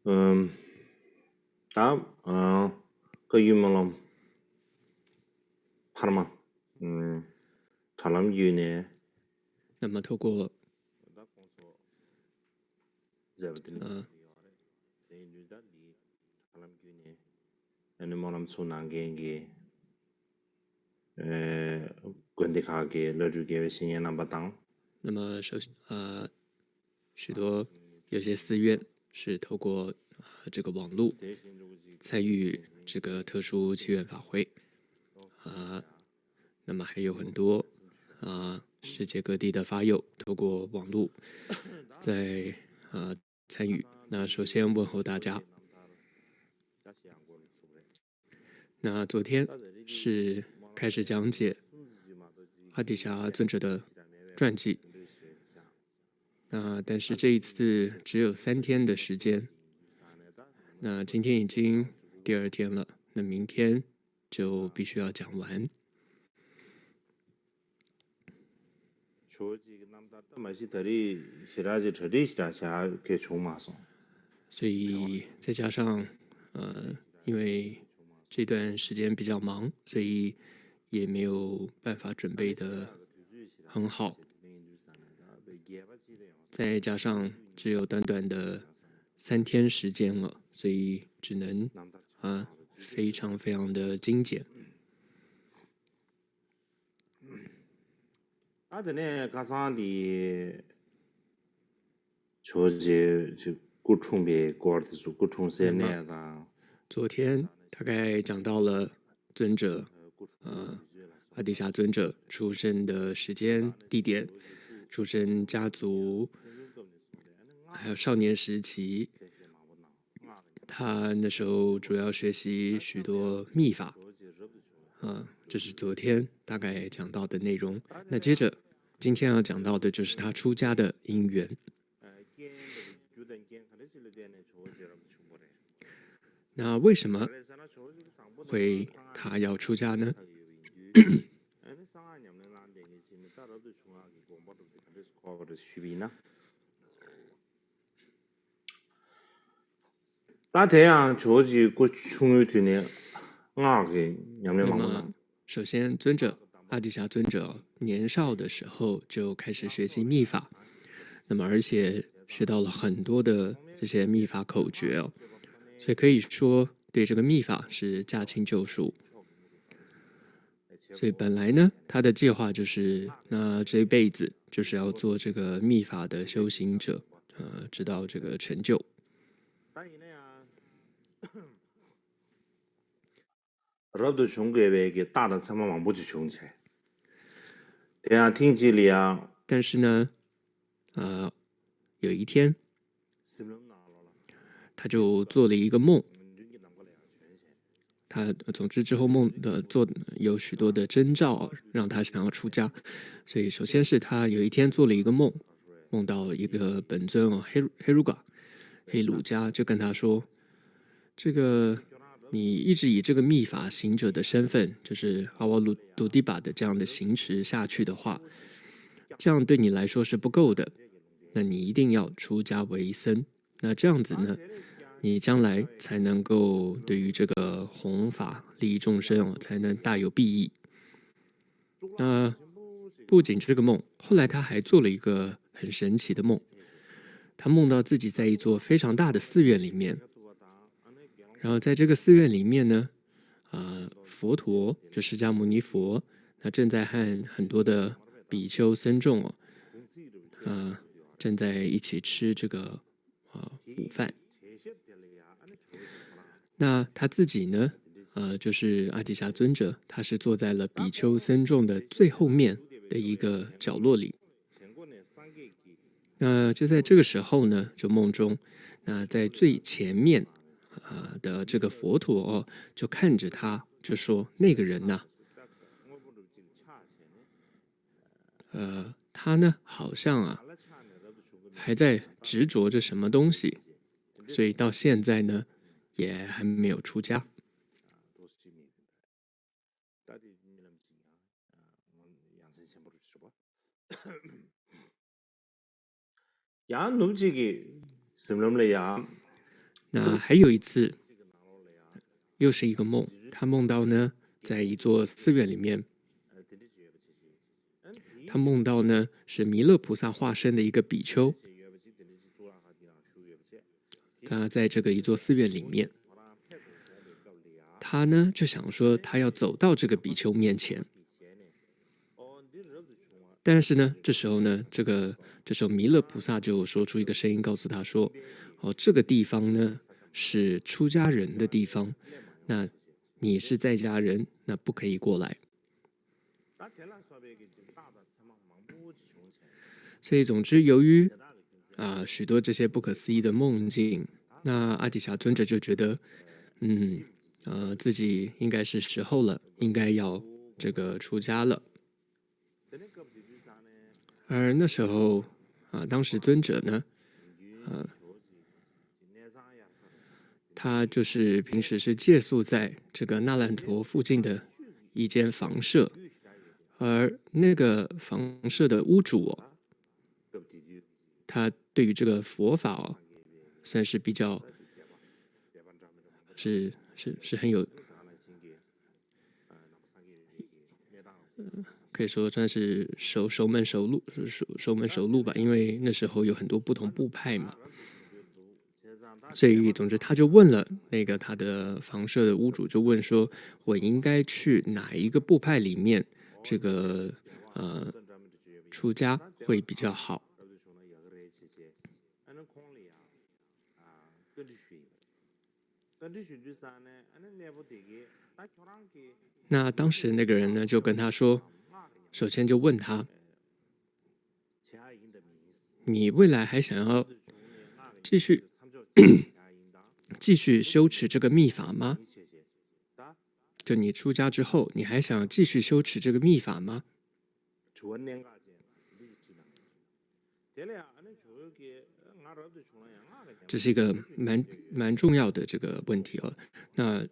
嗯，个语么了，帕了吗？查了语呢，那么透过在不的呢，呃在女的里，查了语呢，你么了从哪个，滚的卡给，勒住给新年那不当，那么许多有些寺院是透过这个网络参与这个特殊祈愿法会那么还有很多世界各地的法友透过网络在参与。那首先问候大家。那昨天是开始讲解阿底峡尊者的传记。但是这一次只有3天的时间。那今天已经第2天了，那明天就必须要讲完。所以再加上因为这段时间比较忙，所以也没有办法准备的很好。再加上只有短短的3天时间了，所以只能非常非常的精简。呢，卡桑的，就古冲别过的是古冲些呢的，昨天大概讲到了尊者阿底峡尊者出生的时间、地点、出生家族，还有少年时期。他那时候主要学习许多秘法，这是昨天大概讲到的内容。那接着今天要讲到的就是他出家的因缘。那为什么会他要出家呢？那这样就是过穷有的呢，给两面那忙不呢？么，首先，尊者阿底峡尊者年少的时候就开始学习秘法，那么而且学到了很多的这些秘法口诀哦，所以可以说对这个秘法是驾轻就熟。所以本来呢，他的计划就是那这一辈子就是要做这个秘法的修行者，直到这个成就。rabdo chungge ge大的参谋往不去穷起来。对啊，听起里啊，但是呢，有一天他就做了一个梦。他总之之后梦的做有许多的征兆，让他想要出家。所以首先是他有一天做了一个梦，梦到一个本尊黑鲁家就跟他说：“这个你一直以这个密法行者的身份，就是阿瓦鲁杜迪巴的这样的行持下去的话，这样对你来说是不够的。那你一定要出家为僧。那这样子呢，你将来才能够对于这个弘法利益众生才能大有裨益。”那不仅这个梦，后来他还做了一个很神奇的梦。他梦到自己在一座非常大的寺院里面，然后在这个寺院里面呢，佛陀就释迦牟尼佛，他正在和很多的比丘僧众正在一起吃这个午饭。那他自己呢，就是阿底峡尊者，他是坐在了比丘僧众的最后面的一个角落里。那就在这个时候呢，就梦中，那在最前面的这个佛陀就看着他，就说那个人呐、他呢好像还在执着着什么东西，所以到现在呢也还没有出家。呀，侬这个什么了呀？那还有一次，又是一个梦，他梦到呢，在一座寺院里面，他梦到呢是弥勒菩萨化身的一个比丘，他在这个一座寺院里面，他呢就想说他要走到这个比丘面前，但是呢，这时候弥勒菩萨就说出一个声音，告诉他说：“哦，这个地方呢是出家人的地方，那你是在家人，那不可以过来。”所以，总之，由于许多这些不可思议的梦境，那阿底峡尊者就觉得，自己应该是时候了，应该要这个出家了。而那时候当时尊者呢，他就是平时是借宿在这个那烂陀附近的一间房舍，而那个房舍的屋主他对于这个佛法算是比较是很有，可以说算是熟门熟路吧，因为那时候有很多不同部派嘛，所以总之他就问了那个他的房舍的屋主，就问说：“我应该去哪一个部派里面这个出家会比较好？”那当时那个人呢就跟他说，首先就问他：“你未来还想要继续修持这个密法吗？就你出家之后，你还想继续修持这个密法吗？”这是一个蛮重要的这个问题哦。那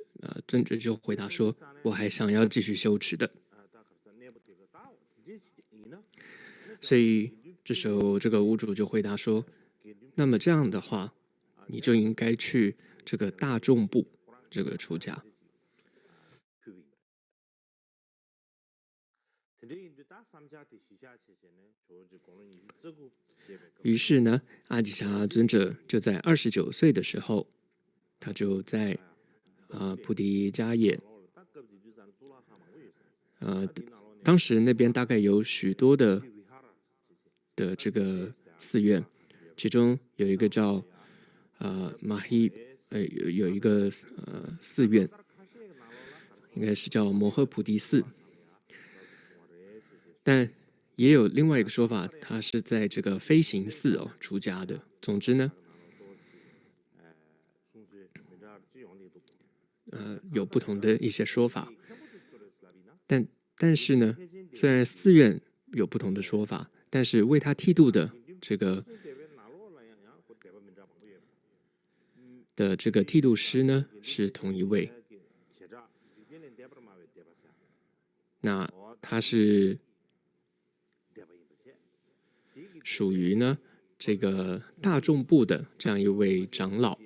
尊者就回答说：“我还想要继续修持的。”所以这时候这个屋主就回答说：“那么这样的话，你就应该去这个大众部这个出家。”于是呢，阿底峡尊者就在29岁的时候，他就在菩提迦叶，当时那边大概有许多的这个寺院，其中有一个叫马希，有一个寺院，应该是叫摩诃菩提寺，但也有另外一个说法，他是在这个飞行寺出家的。总之呢，有不同的一些说法，但是呢，虽然寺院有不同的说法，但是为他剃度的这个剃度师呢是同一位，那他是属于呢这个大众部的这样一位长老，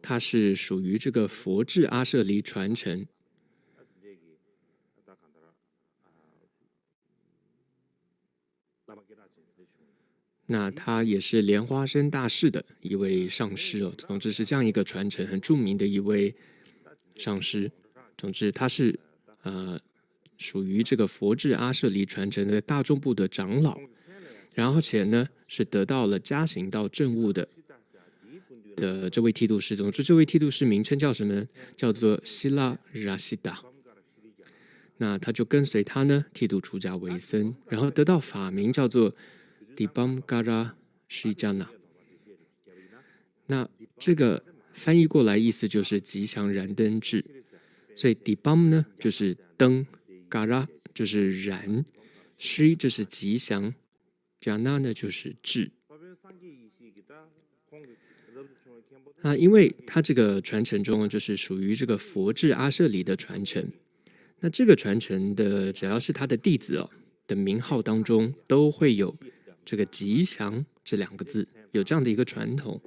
他是属于这个佛智阿舍离传承。那他也是莲花生大士的一位上师哦。总之是这样一个传承很著名的一位上师。总之他是属于这个佛智阿舍离传承的大众部的长老，然后且呢是得到了加行到证悟的这位剃度师。总之这位剃度师名称叫什么呢？叫做希拉拉西达。那他就跟随他呢剃度出家为僧，然后得到法名叫做迪邦嘎拉西加纳。那这个翻译过来意思就是吉祥燃灯智，所以迪邦呢就是灯，嘎拉就是燃，西就是吉祥，加纳呢就是智。因为他这个传承中就是属于这个佛智阿舍离的传承，那这个传承的只要是他的弟子的名号当中都会有这个吉祥这2个字，有这样的一个传统，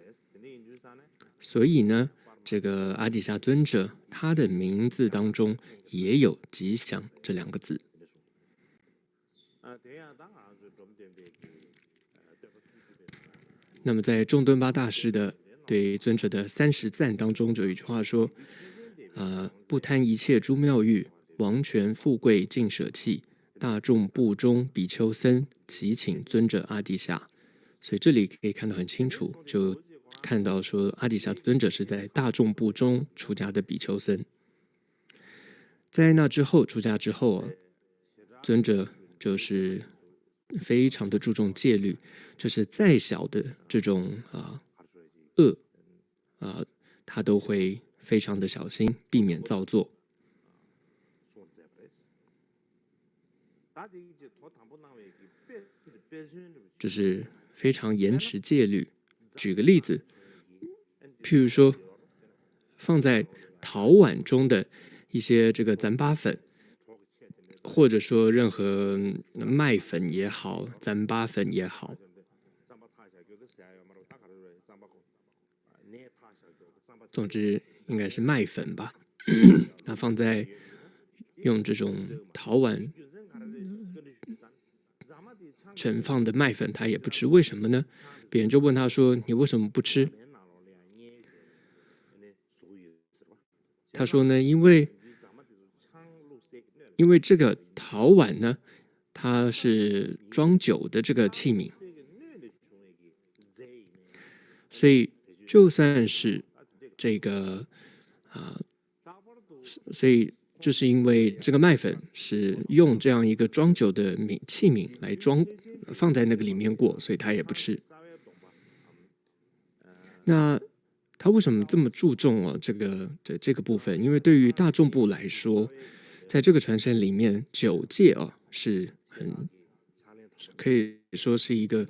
所以呢，这个阿底峡尊者他的名字当中也有吉祥这2个字。那么在众敦巴大师的对尊者的30赞当中，就有一句话说：不贪一切诸妙欲，王权富贵尽舍弃，大众部中比丘僧，祈请尊者阿底峡。所以这里可以看得很清楚，就看到说阿底峡尊者是在大众部中出家的比丘僧。在那之后，出家之后啊，尊者就是非常的注重戒律，就是再小的这种恶他都会非常的小心，避免造作。就是非常严持戒律。举个例子，譬如说放在陶碗中的一些这个糌粑粉，或者说任何麦粉也好，糌粑粉也好，总之应该是麦粉吧。那放在用这种陶碗盛放的麦粉，他也不吃，为什么呢？别人就问他说：“你为什么不吃？”他说呢：“因为这个陶碗呢，它是装酒的这个器皿，所以就算是这个所以就是因为这个麦粉是用这样一个装酒的器皿来放在那个里面过，所以他也不吃。那他为什么这么注重这个部分？因为对于大众部来说，在这个传承里面，酒戒是可以说是一个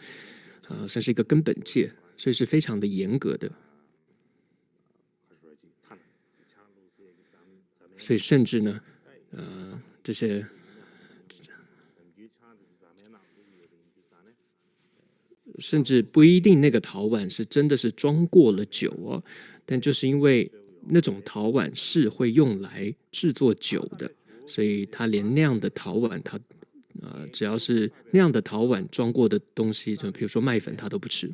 算是一个根本戒，所以是非常的严格的。所以甚至呢，这些甚至不一定那个陶碗是真的是装过了酒但就是因为那种陶碗是会用来制作酒的，所以他连那样的陶碗，他只要是那样的陶碗装过的东西，就比如说麦粉，他都不吃。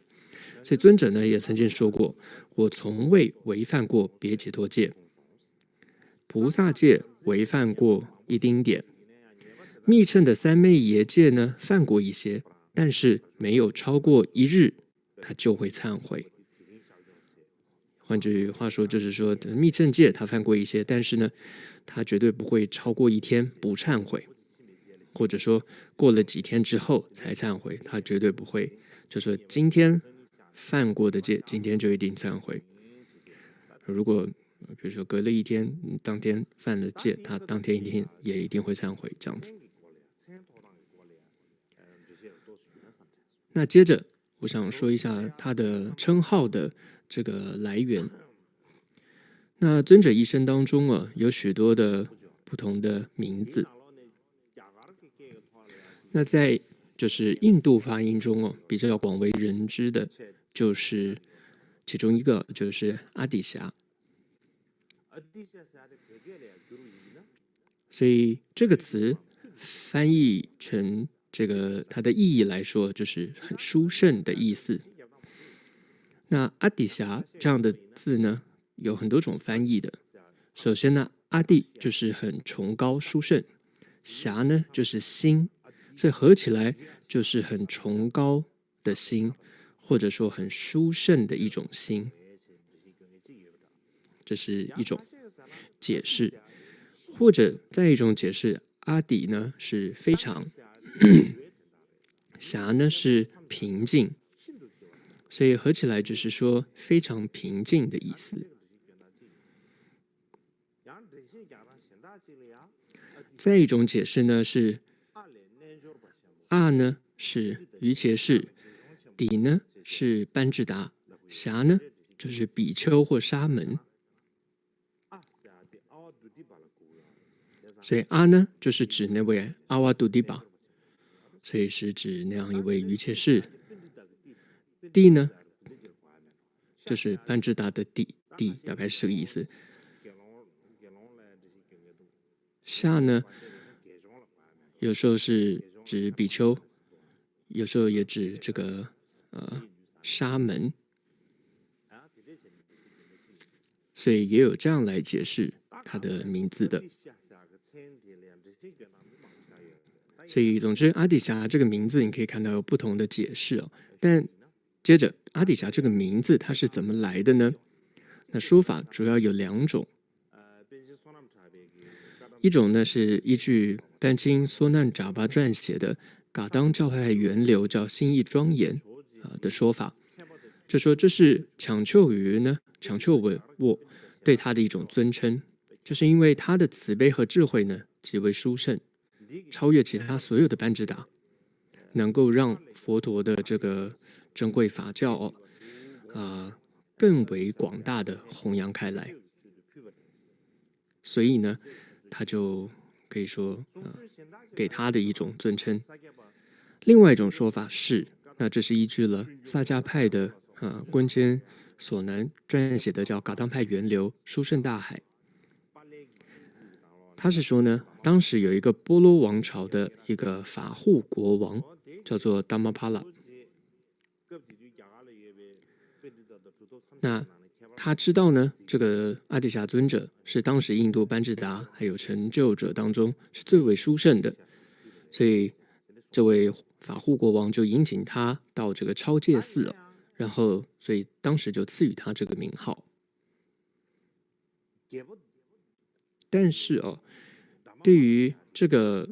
所以尊者呢也曾经说过：“我从未违犯过别解脱戒。菩萨戒违犯过一丁点，密乘的三昧耶戒呢犯过一些，但是没有超过1日，他就会忏悔。”换句话说，就是说密乘戒他犯过一些，但是呢，他绝对不会超过1天不忏悔，或者说过了几天之后才忏悔，他绝对不会，就说今天犯过的戒，今天就一定忏悔。如果比如说隔了1天，当天犯了戒，他当天也一定会忏悔，这样子。那接着我想说一下他的称号的这个来源。那尊者一生当中有许多的不同的名字。那在就是印度发音中比较广为人知的，就是其中一个就是阿底峡。所以这个词翻译成这个它的意义来说，就是很殊胜的意思。那阿底峡这样的字呢，有很多种翻译的。首先呢，阿底就是很崇高殊胜，峡呢就是心，所以合起来就是很崇高的心，或者说很殊胜的一种心。这是一种解释，或者再一种解释，阿底呢是非常，峡呢是平静，所以合起来就是说非常平静的意思。再一种解释呢是阿呢是瑜伽士，底呢是班智达，峡呢就是比丘或沙门。所以阿呢就是指那位阿瓦杜迪巴，所以是指那样一位瑜伽士。地呢就是班智达的弟，大概是这个意思。夏呢，有时候是指比丘，有时候也指这个沙门，所以也有这样来解释他的名字的。所以总之，阿底峡这个名字你可以看到有不同的解释哦。但接着，阿底峡这个名字它是怎么来的呢？那说法主要有2种，一种呢是依据班钦索难扎巴撰写的噶当教派源流叫心意庄严的说法，就说这是抢救于呢抢救我对他的一种尊称，就是因为他的慈悲和智慧呢极为殊胜，超越其他所有的班智达，能够让佛陀的这个珍贵法教更为广大的弘扬开来，所以呢，他就可以说给他的一种尊称。另外一种说法是，那这是依据了萨迦派的敦坚索南撰写的叫噶当派源流殊胜大海。他是说呢，当时有一个波罗王朝的一个法护国王，叫做达玛帕拉。那他知道呢，这个阿底峡尊者是当时印度班智达还有成就者当中是最为殊胜的，所以这位法护国王就引请他到这个超界寺了，然后所以当时就赐予他这个名号。但是对于这个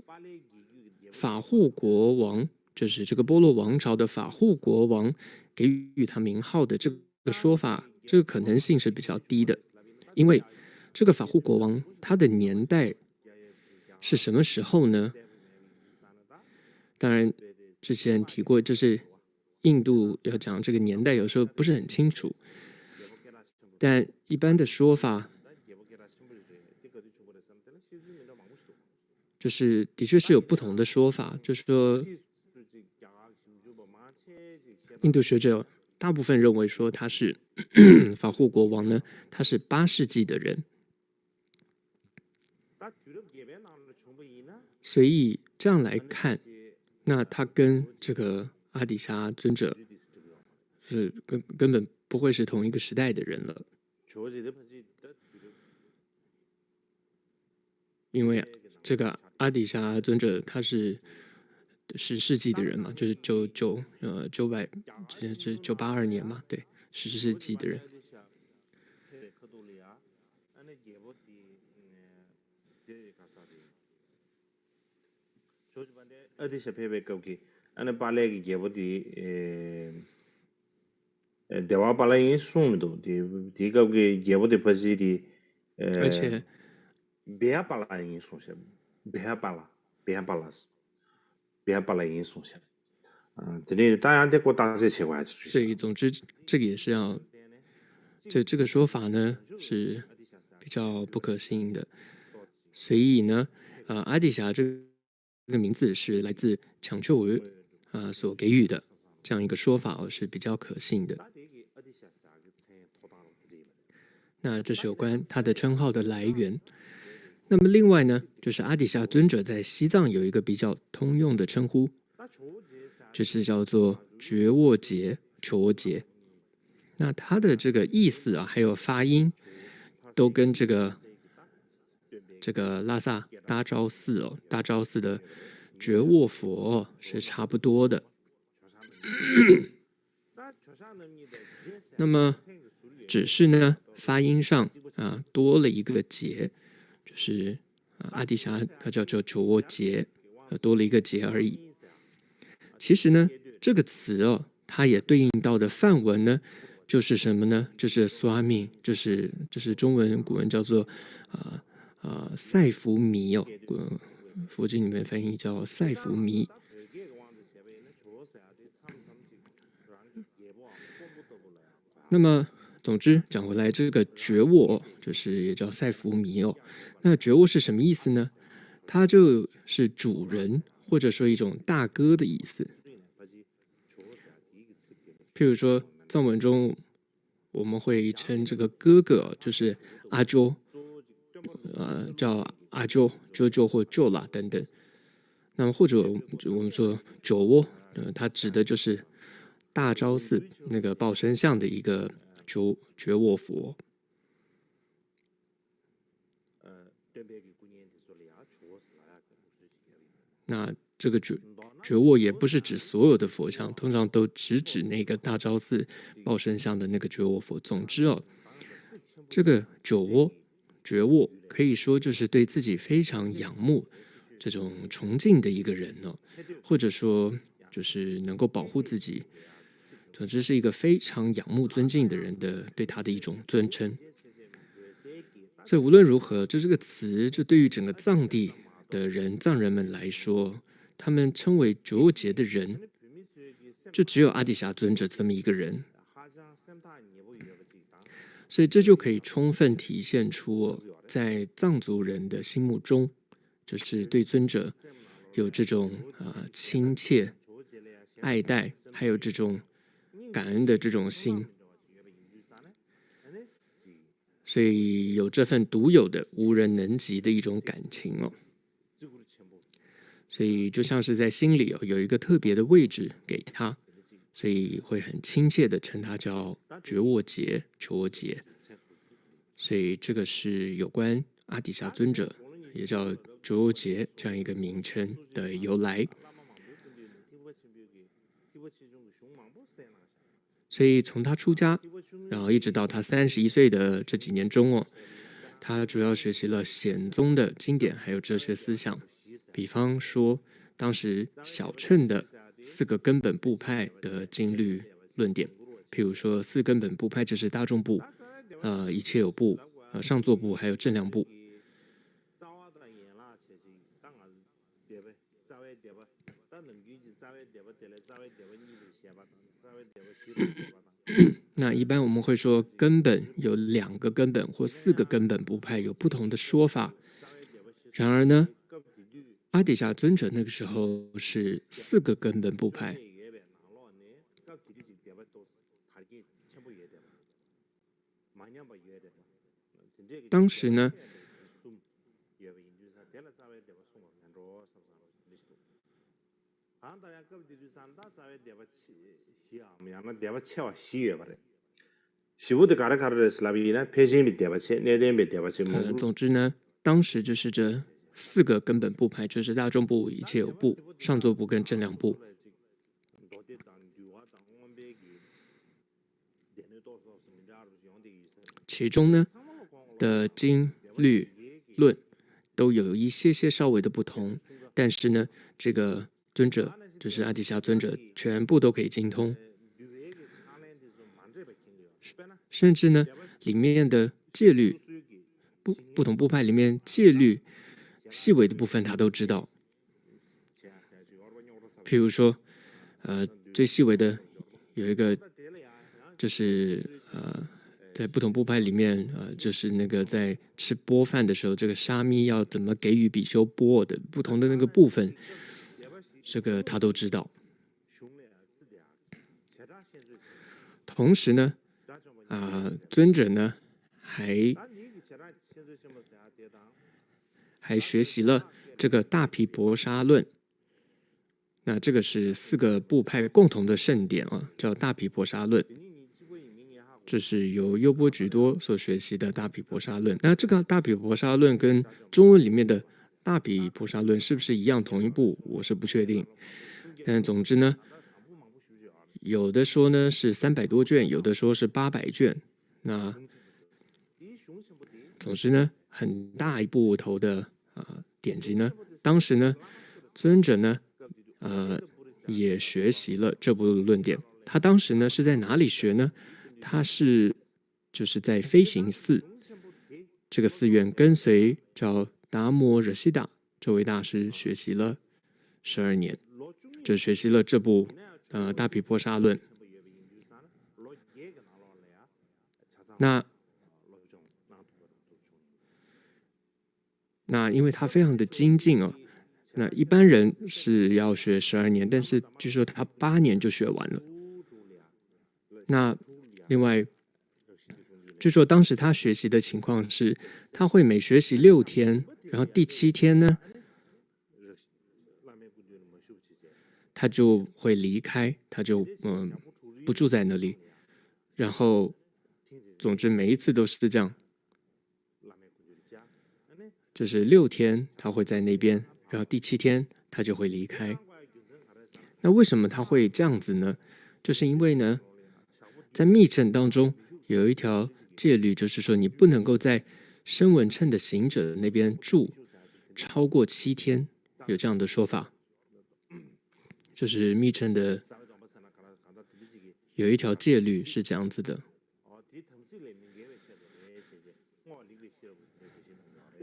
法护国王，就是这个波罗王朝的法护国王给予他名号的这个说法，这个可能性是比较低的，因为这个法护国王他的年代是什么时候呢？当然之前提过，就是印度要讲这个年代有时候不是很清楚，但一般的说法就是的确是有不同的说法，就是说印度学者大部分认为说他是法护国王呢，他是8世纪的人，所以这样来看，那他跟这个阿底峡尊者是根本不会是同一个时代的人了，因为这个阿底峡尊者他是10世纪的人嘛，就是982年嘛，对，10世纪的人。अतिशय फेवे कवकी अने पाले की गेबोदी देवा पाला yin sung do di कवकी गेबोदी पसी di 而且बेहा पाला yin sung से बेहा पाला yin sung से 这里大家得过大这些关系。所以总之这个也是要这个说法呢是比较不可信的，所以呢阿底峡这个名字是来自抢救为所给予的这样一个说法是比较可信的。那这是有关他的称号的来源。那么另外呢，就是阿底峡尊者在西藏有一个比较通用的称呼，就是叫做觉沃杰、卓杰。那它的这个意思还有发音都跟这个拉萨大昭寺的觉沃佛是差不多的。那么只是呢发音上多了一个节，就是阿底峡它叫做觉沃杰，多了一个节而已。其实呢这个词它也对应到的梵文呢就是什么呢？就是苏阿密，就是中文古文叫做赛福弥佛经里面翻译叫赛福弥。那么总之讲回来，这个觉沃就是也叫赛福弥那觉沃是什么意思呢？它就是主人或者说一种大哥的意思。譬如说藏文中我们会称这个哥哥就是阿周，叫阿周、啾啾或舅啦等等。那么或者我们说酒窝，它指的就是大昭寺那个报身像的一个觉卧佛。那这个觉卧也不是指所有的佛像，通常都只指那个大昭寺报身像的那个觉卧佛。总之这个觉卧可以说就是对自己非常仰慕、这种崇敬的一个人或者说就是能够保护自己，总之是一个非常仰慕、尊敬的人对他的一种尊称。所以无论如何，这个词就对于整个藏地的藏人们来说，他们称为觉卧节的人，就只有阿底峡尊者这么一个人。所以这就可以充分体现出在藏族人的心目中，就是对尊者有这种亲切、爱戴，还有这种感恩的这种心。所以有这份独有的、无人能及的一种感情所以就像是在心里有一个特别的位置给他，所以会很亲切的称他叫觉卧节、求卧节。所以这个是有关阿底峡尊者，也叫觉卧节这样一个名称的由来。所以从他出家，然后一直到他31岁的这几年中他主要学习了显宗的经典，还有哲学思想。比方说，当时小乘的4个根本部派的经律论点，譬如说4根本部派就是大众部、一切有部、上座部，还有正量部。那一般我们会说根本有2个根本或4个根本部派有不同的说法。然而呢，阿底峡尊者那个时候是4个根本部派。当时呢，总之呢，当时就是这4个根本部派，就是大众部、一切有部、上座部跟正量部。其中呢的经律论都有一些稍微的不同，但是呢，这个尊者就是阿底峡尊者，全部都可以精通，甚至呢，里面的戒律不同部派里面戒律细微的部分他都知道。譬如说，最细微的有一个就是在不同部派里面，就是那个在吃钵饭的时候，这个沙弥要怎么给予比丘钵的不同的那个部分，这个他都知道。同时呢，尊者呢还学习了这个大毗婆沙论。那这个是4个部派共同的圣典叫大毗婆沙论。这是由优波举多所学习的大毗婆沙论。那这个大毗婆沙论跟中文里面的大毗婆沙论是不是一样同一部，我是不确定。但总之呢，有的说呢是300多卷，有的说是800卷。那总之呢，很大一部头的典籍呢，当时呢，尊者呢也学习了这部论点。他当时呢是在哪里学呢？他就是在飞行寺这个寺院跟随叫达摩热西达这位大师学习了12年，就学习了这部大毗婆沙论。那因为他非常的精进那一般人是要学12年，但是据说他8年就学完了。那另外据说当时他学习的情况是，他会每学习6天，然后第7天呢，他就会离开，他就不住在那里，然后总之每一次都是这样，就是6天他会在那边，然后第7天他就会离开。那为什么他会这样子呢？就是因为呢，在密乘当中有一条戒律，就是说你不能够在声闻乘的行者那边住超过7天，有这样的说法。就是密乘的有一条戒律是这样子的。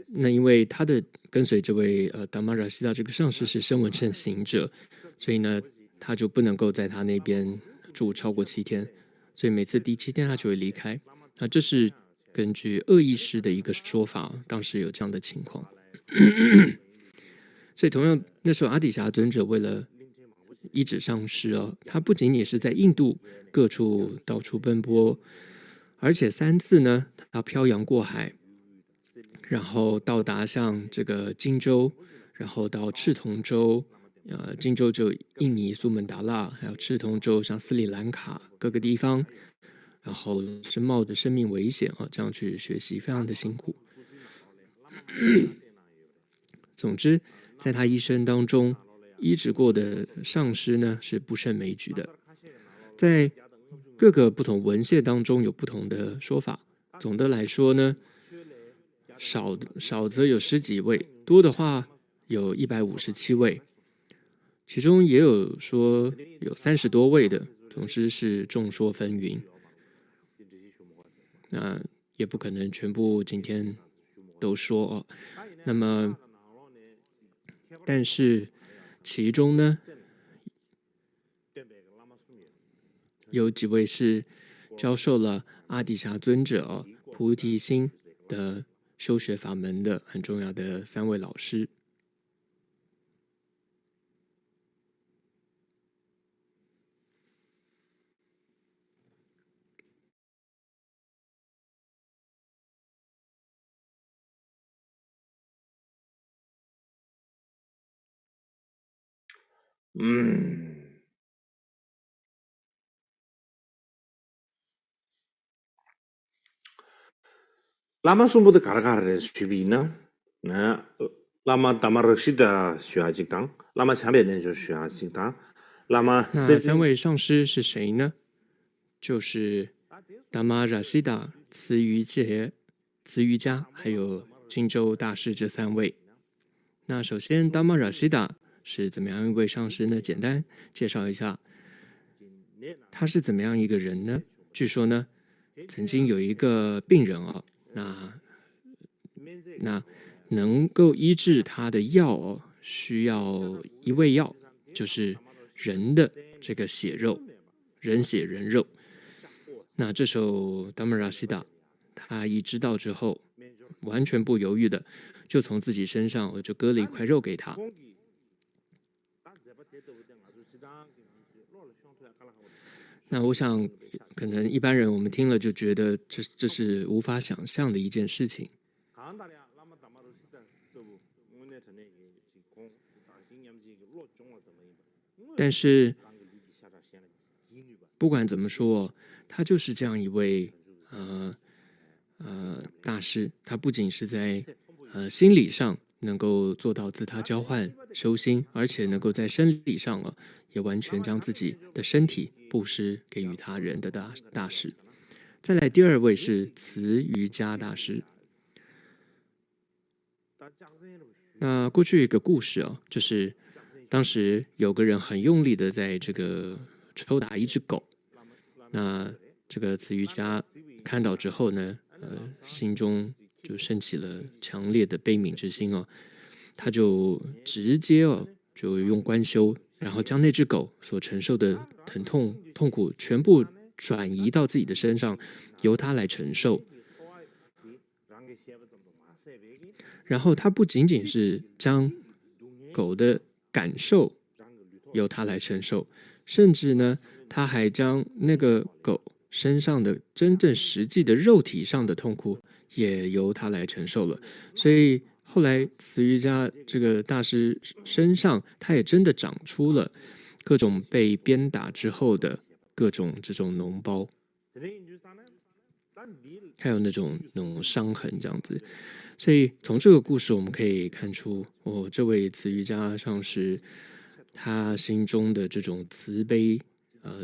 那因为他的跟随这位达玛拉西达这个上师是声闻乘行者，所以呢，他就不能够在他那边住超过7天，所以每次第7天他就会离开。那这是根据恶意师的一个说法，当时有这样的情况。所以同样，那时候阿底峡尊者为了医治上师他不仅仅是在印度各处到处奔波，而且3次呢，他漂洋过海，然后到达像这个荆州，然后到赤铜州，荆州就印尼苏门答腊，还有赤铜州像斯里兰卡各个地方，然后是冒着生命危险这样去学习，非常的辛苦。总之，在他一生当中，医治过的上师呢是不胜枚举的，在各个不同文献当中有不同的说法。总的来说呢，少则有10几位，多的话有157位，其中也有说有30多位的，总之是众说纷纭。那也不可能全部今天都说那么，但是其中呢，有几位是教授了阿底峡尊者菩提心的修学法门的很重要的3位老师。Lama sumbu 가라가라 수비나 lama 다마르시다 쉬아직당 lama 참배는 저 쉬아직당 lama 那3位上师是谁呢？就是达玛拉西达、慈瑜伽还有荆州大师这3位。那首先达玛拉西达是怎么样一位上师呢？简单介绍一下，他是怎么样一个人呢？据说呢，曾经有一个病人那能够医治他的药需要一味药，就是人的这个血肉，人血人肉。那这时候达玛拉西达他一知道之后，完全不犹豫的就从自己身上就割了一块肉给他。那我想可能一般人我们听了就觉得这是无法想象的一件事情。但是不管怎么说，他就是这样一位大师。他不仅是在心理上能够做到自他交换修心，而且能够在生理上也完全将自己的身体布施给予他人的大师。再来第2位是慈瑜伽大师。那过去有一个故事就是当时有个人很用力的在这个抽打一只狗，那这个慈瑜伽看到之后呢，心中就升起了强烈的悲悯之心他就直接就用观修，然后将那只狗所承受的疼痛痛苦全部转移到自己的身上，由他来承受。然后他不仅仅是将狗的感受由他来承受，甚至呢，他还将那个狗身上的真正实际的肉体上的痛苦也由他来承受了。所以后来慈瑜伽这个大师身上，他也真的长出了各种被鞭打之后的各种这种脓包，还有那种伤痕这样子。所以从这个故事我们可以看出，这位慈瑜伽上师他心中的这种慈悲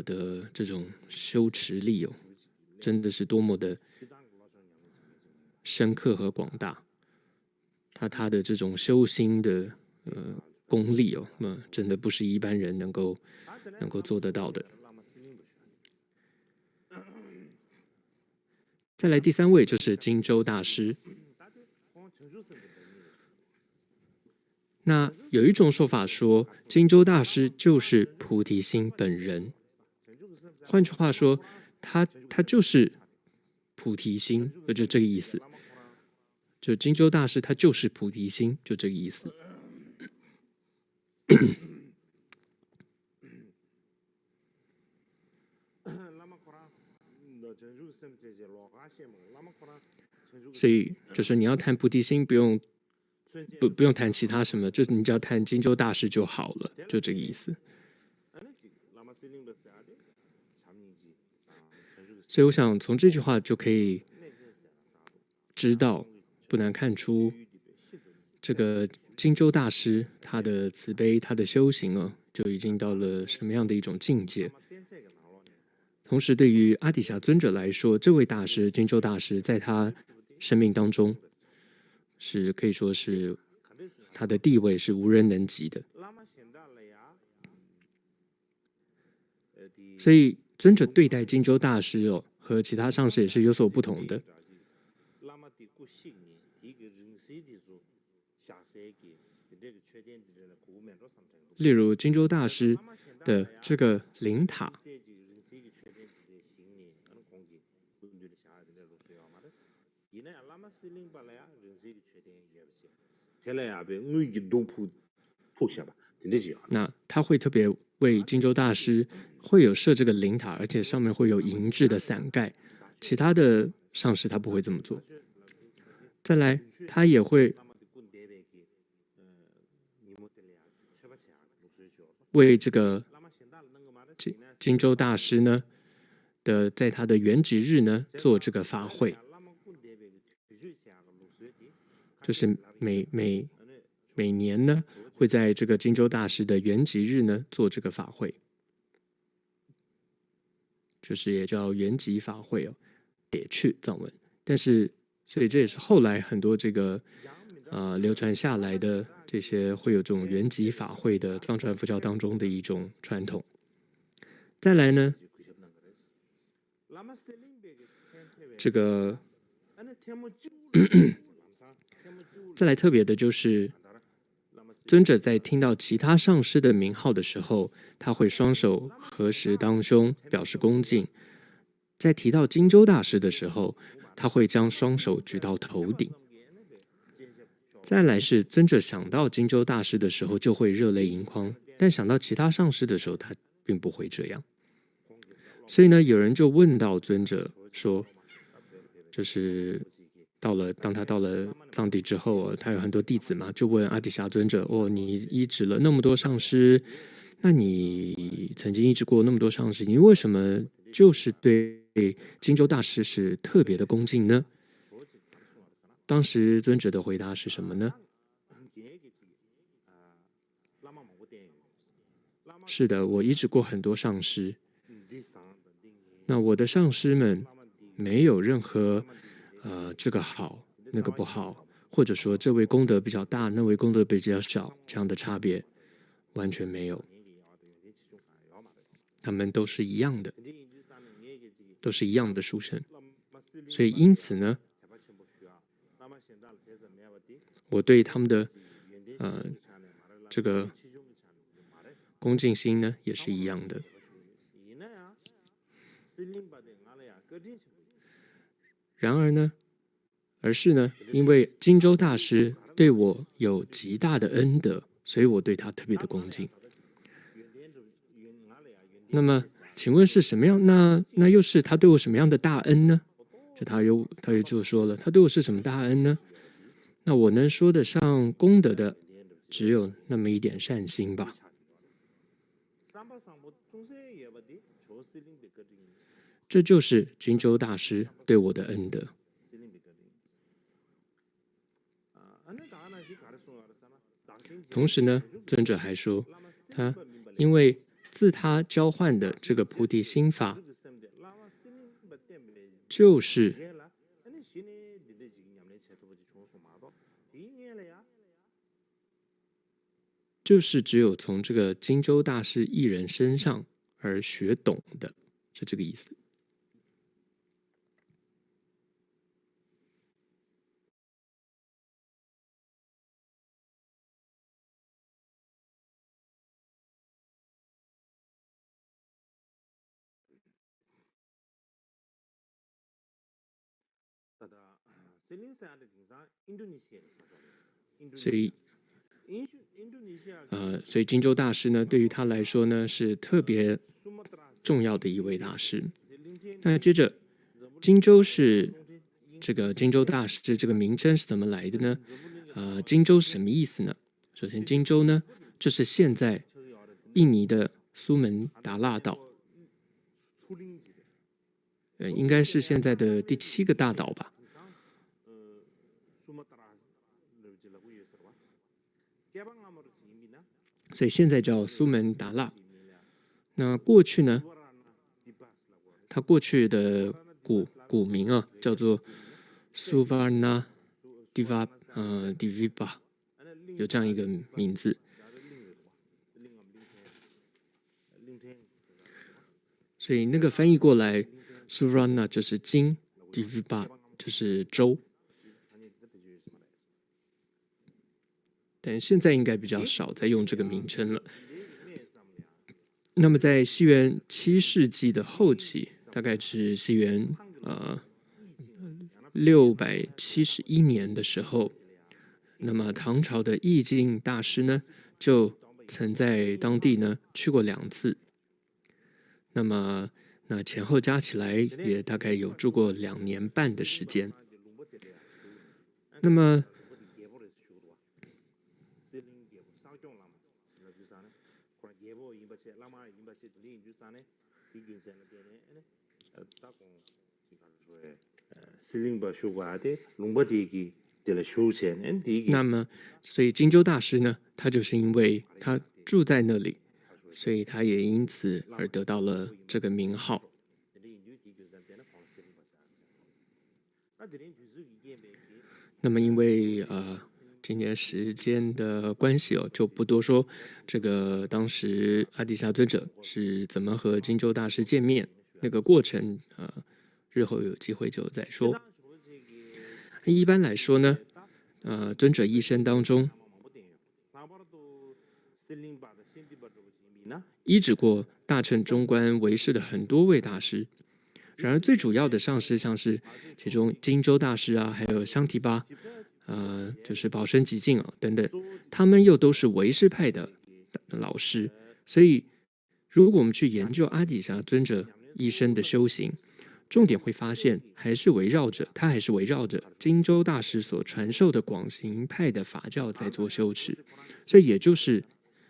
的这种修持力真的是多么的深刻和广大。他的这种修心的功力真的不是一般人能够做得到的。再来第3位就是金州大师。那有一种说法说，金州大师就是菩提心本人。换句话说，他就是菩提心，就这个意思。就金州大师他就是菩提心，就这个意思。所以就是你要谈菩提心，不用谈其他什么，就是你只要谈金州大师就好了，就这个意思。所以我想从这句话就可以知道，不难看出这个金州大师他的慈悲，他的修行就已经到了什么样的一种境界。同时对于阿底峡尊者来说，这位大师金州大师在他生命当中是可以说是他的地位是无人能及的。所以尊者对待金州大师和其他上师也是有所不同的。例如金州大师的这个灵塔，那他会特别为金州大师会有设这个灵塔，而且上面会有银质的伞盖，其他的上师他不会这么做。再来，他也会为这个金州大师呢在他的圆寂日呢做这个法会，就是每年呢会在这个金州大师的圆寂日呢做这个法会，就是也叫圆寂法会也去藏文。但是所以这也是后来很多这个流传下来的这些会有这种圆寂法会的藏传佛教当中的一种传统。再来呢，这个再来特别的就是尊者在听到其他上师的名号的时候，他会双手合十当胸表示恭敬。在提到金州大师的时候，他会将双手举到头顶。再来是尊者想到金州大师的时候就会热泪盈眶，但想到其他上师的时候他并不会这样。所以呢，有人就问到尊者说，就是当他到了藏地之后，他有很多弟子嘛，就问阿底峡尊者，你医治了那么多上师，那你曾经医治过那么多上师，你为什么就是对金州大师是特别的恭敬呢？当时尊者的回答是什么呢？是的，我医治过很多上师，那我的上师们没有任何这个好那个不好，或者说这位功德比较大，那位功德比较小这样的差别，完全没有。他们都是一样的，都是一样的殊胜。所以因此呢，我对他们的这个恭敬心呢也是一样的。然而呢，因为金州大师对我有极大的恩德，所以我对他特别的恭敬。那么请问是什么样？那又是他对我什么样的大恩呢？他又就说了，他对我是什么大恩呢？那我能说得上功德的，只有那么一点善心吧。这就是金州大师对我的恩德。同时呢，尊者还说，他因为自他交换的这个菩提心法，就是只有从这个金州大师一人身上而学懂的，是这个意思。所以金州大师呢，对于他来说呢，是特别重要的一位大师。那接着，金州是这个金州大师这个名称是怎么来的呢？金州是什么意思呢？首先，金州呢，这是现在印尼的苏门答腊岛，应该是现在的第7个大岛吧。所以现在叫苏门答腊。那过去呢，它过去的古名啊，叫做苏瓦纳迪瓦迪维巴，有这样一个名字。所以那个翻译过来，苏瓦纳就是金，迪维巴就是州。但现在应该比较少在用这个名称了。那么在西元7世纪的后期，大概是西元671年的时候，那么唐朝的义净大师呢，就曾在当地呢去过2次。那么前后加起来也大概有住过2年半的时间。那么所以金州大师呢，他就是因为他住在那里，所以他也因此而得到了这个名号。那么因为今年时间的关系哦，就不多说这个当时阿底峡尊者是怎么和金州大师见面那个过程，日后有机会就再说。一般来说呢，尊者一生当中医治过大乘中观唯识的很多位大师，然而最主要的上师像是其中金州大师啊，还有香提巴，就是宝生极净啊等等，他们又都是唯识派的老师。所以如果我们去研究阿底峡尊者一生的修行，重点会发现他还是围绕着金州大师所传授的广行派的法教在做修持，所以也就是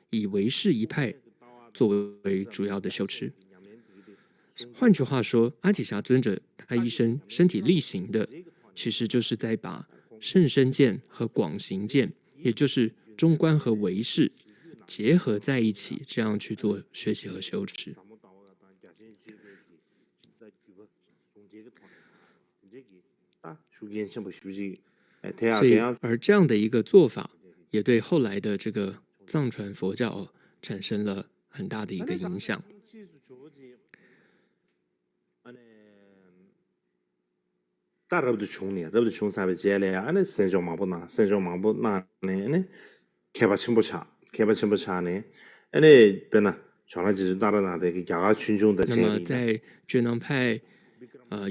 以唯识一派作为主要的修持。换句话说，阿底峡尊者他一生身体力行的，其实就是在把甚深见和广行见，也就是中观和唯识结合在一起，这样去做学习和修持。所以，而这样的一个做法，也对后来的这个藏传佛教产生了很大的一个影响。那么在觉囊派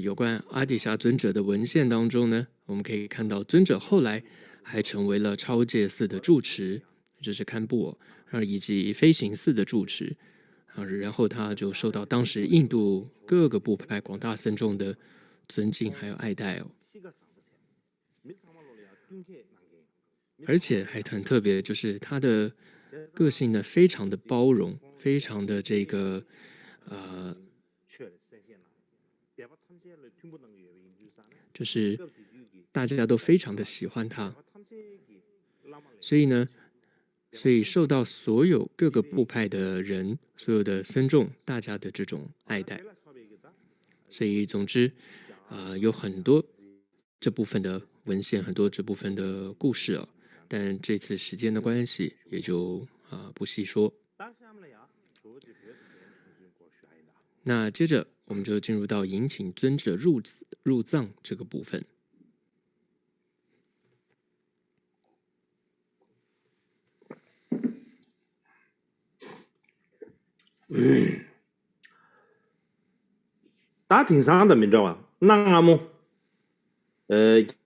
有关阿底峡尊者的文献当中呢，我们可以看到尊者后来还成为了超戒寺的住持，就是堪布尔，以及飞行寺的住持，然后他就受到当时印度各个部派广大僧众的尊敬还有爱戴哦。而且还很特别，就是他的个性呢，非常的包容，非常的这个就是大家都非常的喜欢他，所以呢，所以受到所有各个部派的人，所有的僧众，大家的这种爱戴。所以总之，有很多这部分的文献，很多这部分的故事啊，但这次时间的关系，也就不细说。那接着我们就进入到迎请尊者入藏这个部分。大庭上的民众啊，那么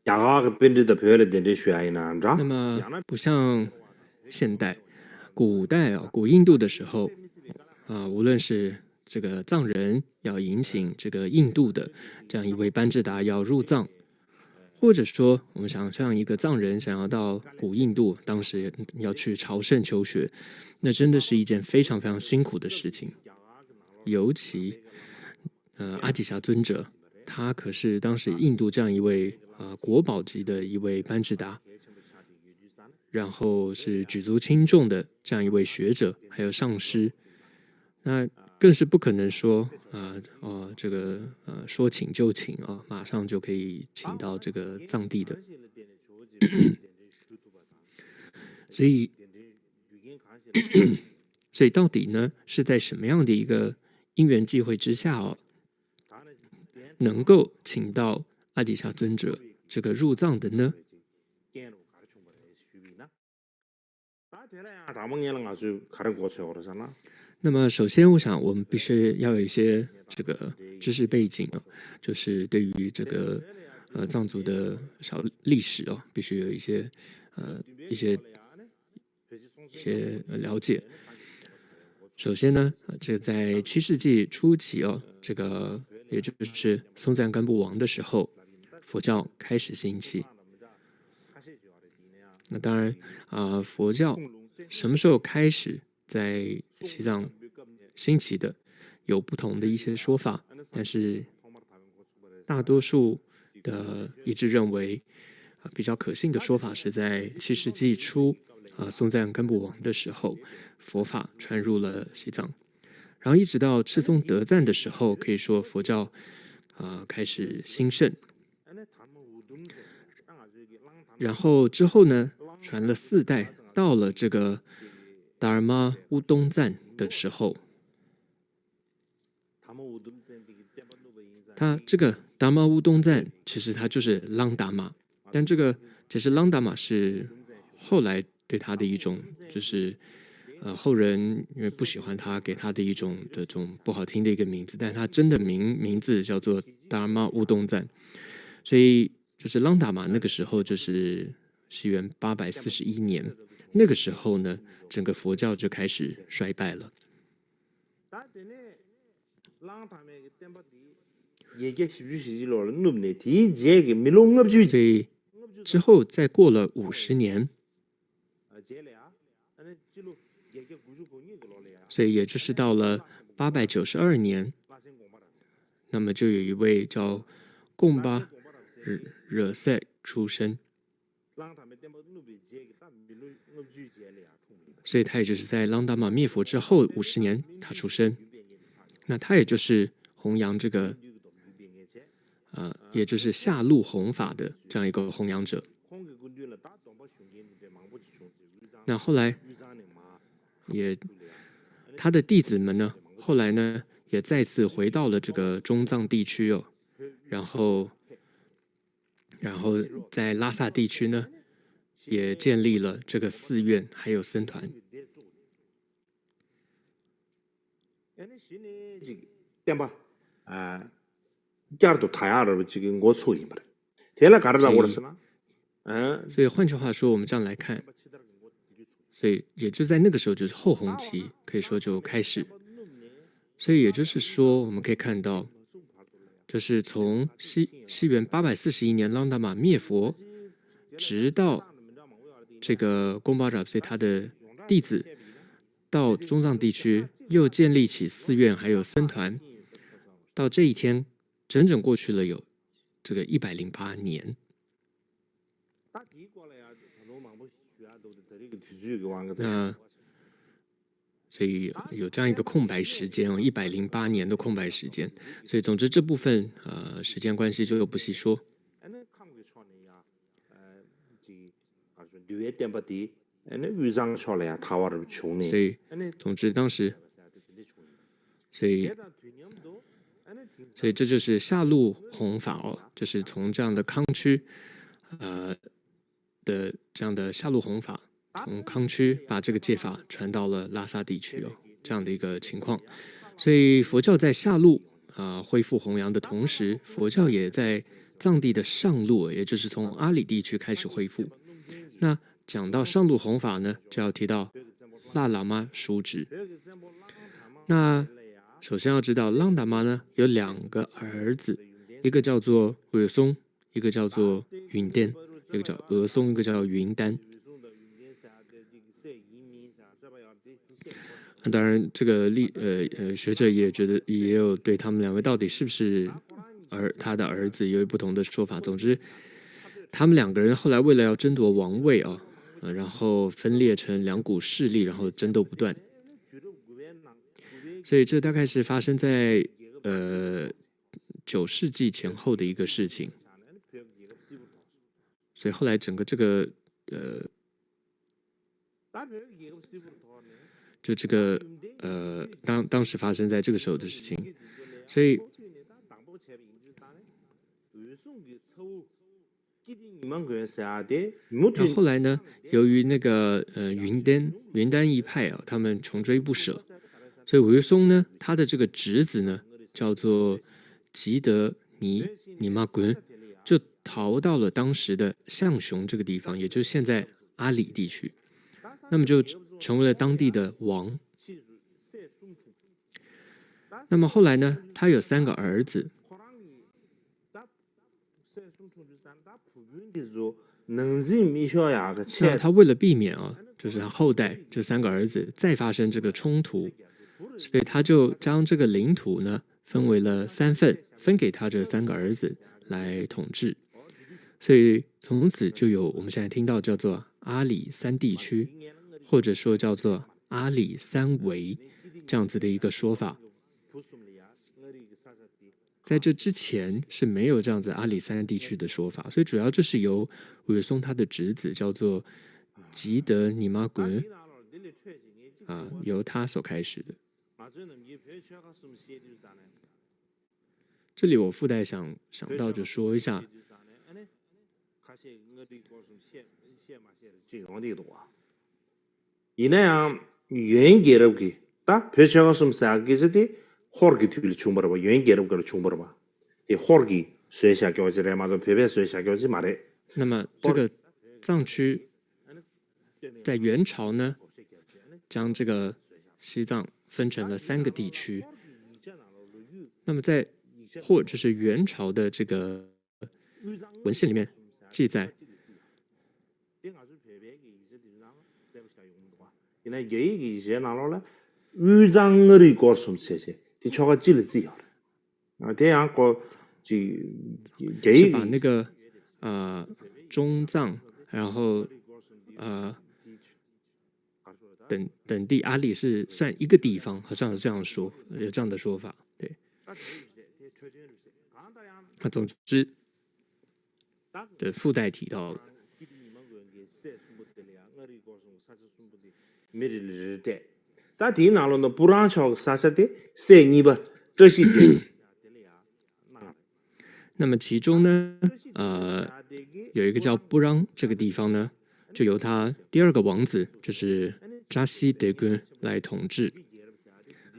雅个本质的漂亮的学一呢，那么不像现代、古代啊，古印度的时候无论是这个藏人要迎请这个印度的这样一位班智达要入藏，或者说我们想象一个藏人想要到古印度，当时要去朝圣求学，那真的是一件非常非常辛苦的事情。尤其阿底峡尊者，他可是当时印度这样一位国宝级的一位班智达，然后是举足轻重的这样一位学者，还有上师，那更是不可能说这个说请就请啊，马上就可以请到这个藏地的。所以到底呢是在什么样的一个因缘际会之下能够请到阿底峡尊者这个入藏的呢？那么首先我想我们必须要有一些这个知识背景就是对于这个藏族的小历史必须有一些了解。首先呢，这个在7世纪初期这个也就是松赞干布王的时候，佛教开始兴起。那当然佛教什么时候开始在西藏兴起的，有不同的一些说法，但是大多数的一致认为比较可信的说法是在7世纪初松赞干布王的时候，佛法传入了西藏，然后一直到赤松德赞的时候，可以说佛教开始兴盛。然后之后呢，传了4代，到了这个达尔玛乌东赞的时候，他这个达尔玛乌东赞其实他就是朗达玛，但这个其实朗达玛是后来对他的一种就是后人因为不喜欢他给他的一种这种不好听的一个名字，但他真的名字叫做达尔玛乌东赞，所以就是朗达玛那个时候就是西元841年，那个时候呢，整个佛教就开始衰败了。所以之后再过了50年，所以也就是到了892年，那么就有一位叫贡巴惹塞出生，所以他也就是在朗达玛灭佛之后50年他出生，那他也就是弘扬这个也就是下路弘法的这样一个弘扬者。那后来他的弟子们呢，后来呢也再次回到了这个中藏地区然后在拉萨地区呢也建立了这个寺院还有僧团。所以换句话说，我们这样来看，所以也就在那个时候就是后弘期，可以说就开始。所以也就是说，我们可以看到，就是从西元841年朗达玛灭佛，直到这个贡巴扎所以他的弟子到中藏地区又建立起寺院，还有僧团，到这一天整整过去了有这个108年。那所以有这样一个空白时间哦，108年的空白时间。所以总之这部分时间关系就不细说。所以总之当时，所以这就是下路弘法哦，就是从这样的康区的这样的下路弘法，从康区把这个戒法传到了拉萨地区哦，这样的一个情况。所以佛教在下路恢复弘扬的同时，佛教也在藏地的上路，也就是从阿里地区开始恢复。那讲到上路弘法呢，就要提到腊喇嘛叔侄。那首先要知道，朗达玛呢有2个儿子，一个叫做额松，一个叫做云丹，一个叫额松，一个叫云丹。当然，这个学者也觉得也有对他们2位到底是不是他的儿子有不同的说法。总之，他们2个人后来为了要争夺王位啊，然后分裂成2股势力，然后争斗不断。所以这大概是发生在9世纪前后的一个事情。所以后来整个这个就这个当时发生在这个时候的事情。所以然后后来呢，由于那个云丹一派啊，他们穷追不舍，所以韦松呢，他的这个侄子呢，叫做吉德尼玛滚，就逃到了当时的象雄这个地方，也就是现在阿里地区，那么就成为了当地的王。那么后来呢，他有3个儿子。那他为了避免就是他后代这3个儿子再发生这个冲突，所以他就将这个领土呢分为了3份，分给他这3个儿子来统治。所以从此就有我们现在听到叫做阿里3地区，或者说叫做阿里3维这样子的一个说法。在这之前是没有这样子阿里3地区的说法，所以主要就是由韦松他的侄子叫做吉德尼玛滚由他所开始的。这里我附带想到就说一下，이나양 유행계럽기 딱 표시하고 숨사기지디 호르기 뒤를 충분하고 유행계럽기를 충분하고 이 호르기 쇠샤교지래 마도 베베 쇠샤교지 말해. 那么这个藏区在元朝呢，将这个西藏分成了3个地区。那么在就是元朝的这个文献里面记载，위장을 고rsum세제 뒤쳐가 찔지요. 대양是把那个中藏，然后等地阿里是算一个地方，好像是这样说，有这样的说法。对，那总之的附带提到了。那么其中呢，有一个叫布朗这个地方呢，就由他第2个王子，就是扎西德根来统治。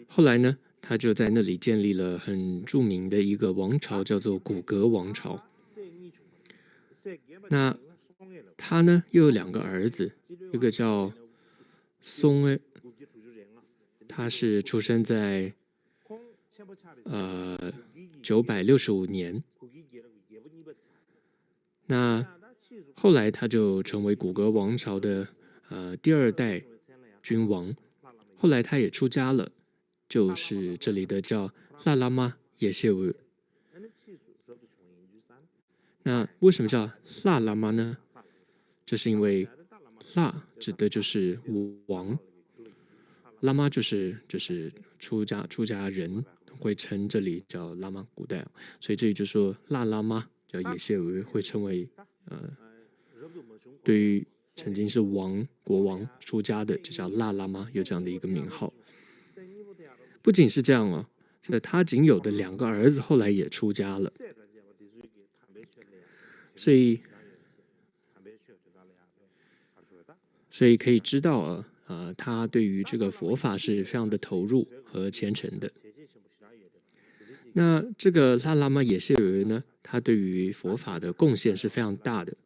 后来呢，他就在那里建立了很著名的一个王朝，叫做古格王朝。那他呢又有2个儿子，一个叫松他是出生在965年。那后来他就成为古格王朝的第2代君王，后来他也出家了，就是这里的叫喇喇嘛也谢维。那为什么叫喇喇嘛呢？这是因为喇指的就是王，喇嘛就是出家人会称这里叫喇嘛，古代，所以这里就说喇喇嘛叫也谢维，会称为对于曾经是国王出家的，就叫喇喇嘛，有这样的一个名号。不仅是这样哦，他仅有的2个儿子后来也出家了，所以可以知道他对于这个佛法是非常的投入和虔诚的。那这个喇喇嘛也谢维呢，他对于佛法的贡献是非常大的。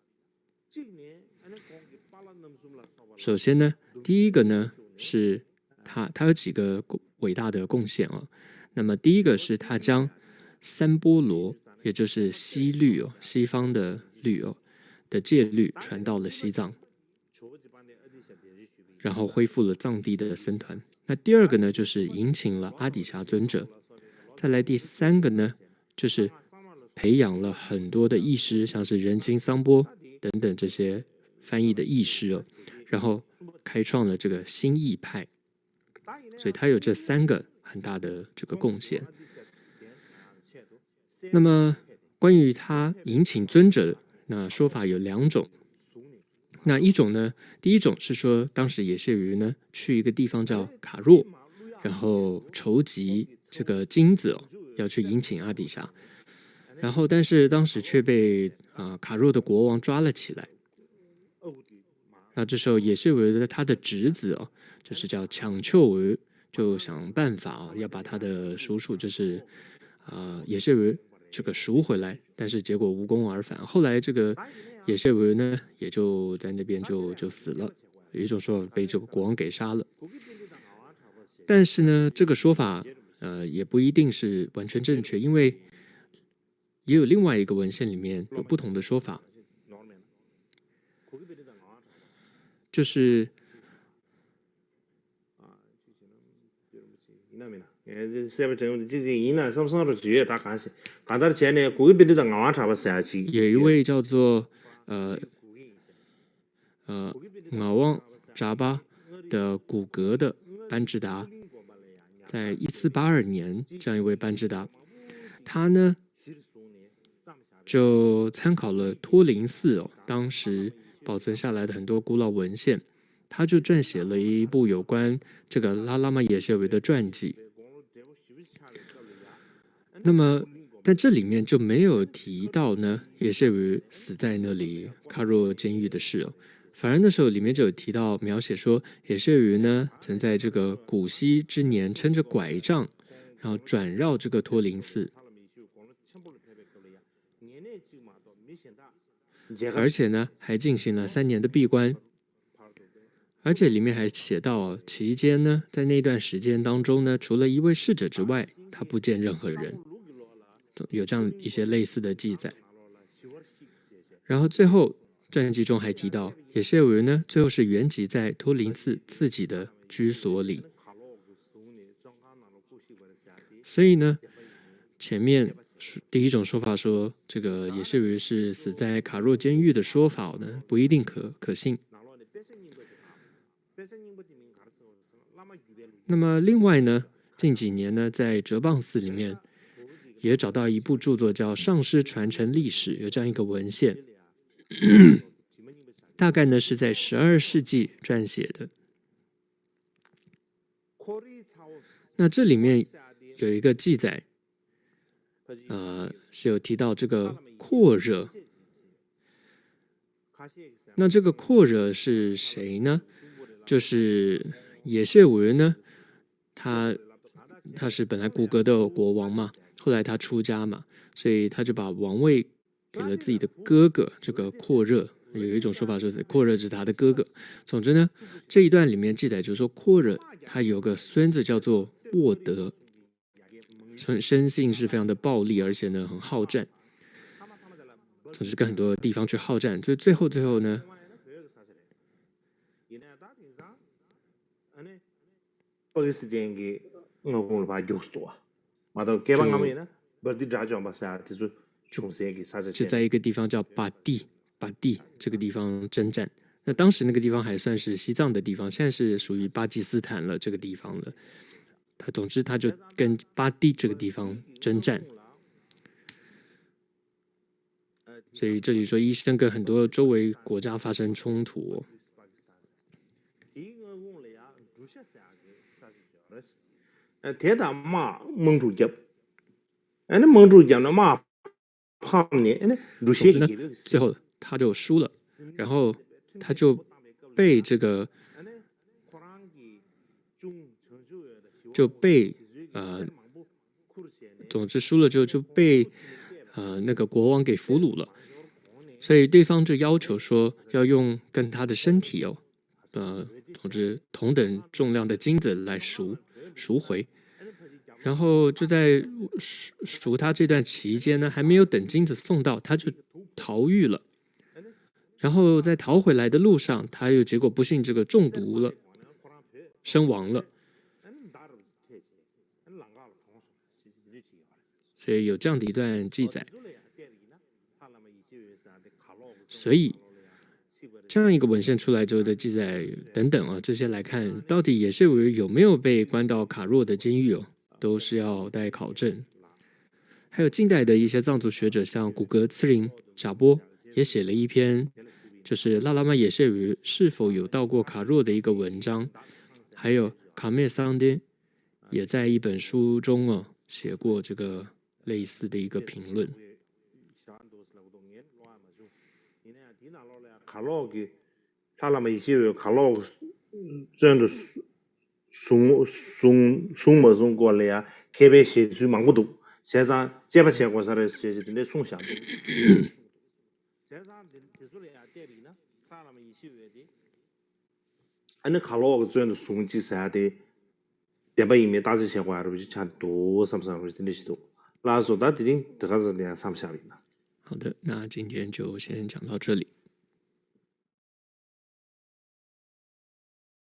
首先呢，第一个呢是他有几个伟大的贡献啊。那么第一个是他将三波罗，也就是西律西方的律的戒律传到了西藏，然后恢复了藏地的僧团。那第二个呢，就是迎请了阿底峡尊者。再来第3个呢，就是培养了很多的译师，像是仁钦桑波等等这些翻译的译师然后开创了这个新译派。所以他有这3个很大的这个贡献。那么关于他迎请尊者，那说法有2种。那一种呢，第一种是说，当时也谢维呢去一个地方叫卡若，然后筹集这个金子要去迎请阿底峡，然后但是当时却被卡若的国王抓了起来。那这时候也谢维的他的侄子就是叫抢丘维，就想办法要把他的叔叔就是也谢维这个赎回来，但是结果无功而返。后来这个也谢维呢也就在那边就死了，有一种说法被这个国王给杀了。但是呢，这个说法也不一定是完全正确，因为也有另外一个文献里面有不同的说法，就是有一位叫做瓦旺扎巴的古格的班智达，在1482年，这样一位班智达，他呢就参考了托林寺当时保存下来的很多古老文献，他就撰写了一部有关这个喇喇嘛也谢维的传记。那么但这里面就没有提到呢也谢维死在那里卡若监狱的事反而那时候里面就有提到描写说，也谢维呢曾在这个古稀之年撑着拐杖，然后转绕这个托林寺，而且呢还进行了3年的闭关。而且里面还写到期间呢，在那段时间当中呢，除了一位侍者之外，他不见任何人，有这样一些类似的记载。然后最后传记中还提到，也谢维呢最后是圆寂在托林寺自己的居所里。所以呢，前面第一种说法说这个也谢维是死在卡若监狱的说法呢，不一定可信。那么另外呢，近几年呢，在哲蚌寺里面也找到一部著作叫《上师传承历史》，有这样一个文献，大概呢是在12世纪撰写的。那这里面有一个记载，是有提到这个阔热。那这个阔热是谁呢？就是也谢维呢，他是本来古格的国王嘛，后来他出家嘛，所以他就把王位给了自己的哥哥这个阔热。有一种说法说阔热是他的哥哥。总之呢，这一段里面记载就是说，阔热他有个孙子叫做沃德。生性是非常的暴力，而且呢很好战，总是跟很多地方去好战。就最后呢， 파키스탄이 응어공을 봐 육수도아 마도 개방하면은 버디 자주 봐서就是중세기 就 사제 在一个地方叫巴地这个地方征战。那当时那个地方还算是西藏的地方，现在是属于巴基斯坦了这个地方了。总之他就跟巴地这个地方征战。所以这里说医生跟很多周围国家发生冲突。대담마 멍주잡 아니 멍주잡나 마 파네 아니 루시 最后他就输了，然后他就被这个总之输了之后就被那个国王给俘虏了，所以对方就要求说要用跟他的身体总之同等重量的金子来赎回。然后就在赎他这段期间呢，还没有等金子送到，他就逃狱了。然后在逃回来的路上，他又结果不幸这个中毒了，身亡了。所以有这样的一段记载。所以这样一个文献出来之后的记载等等啊，这些来看，到底也是有没有被关到卡若的监狱都是要待考证。还有近代的一些藏族学者，像古格次林、贾波也写了一篇，就是拉拉玛也谢于是否有到过卡若的一个文章。还有卡梅桑丁也在一本书中写过这个类似的一个评论。卡洛기 사람이 이시요卡洛真的送过来呀，特别写出蛮多，现在接不接过来写的送下。อันนี้卡洛真的送几三的，대바이메大致写过来了，就差多三三的那些多，那说到底这个是2-3下里呢。好的，那今天就先讲到这里。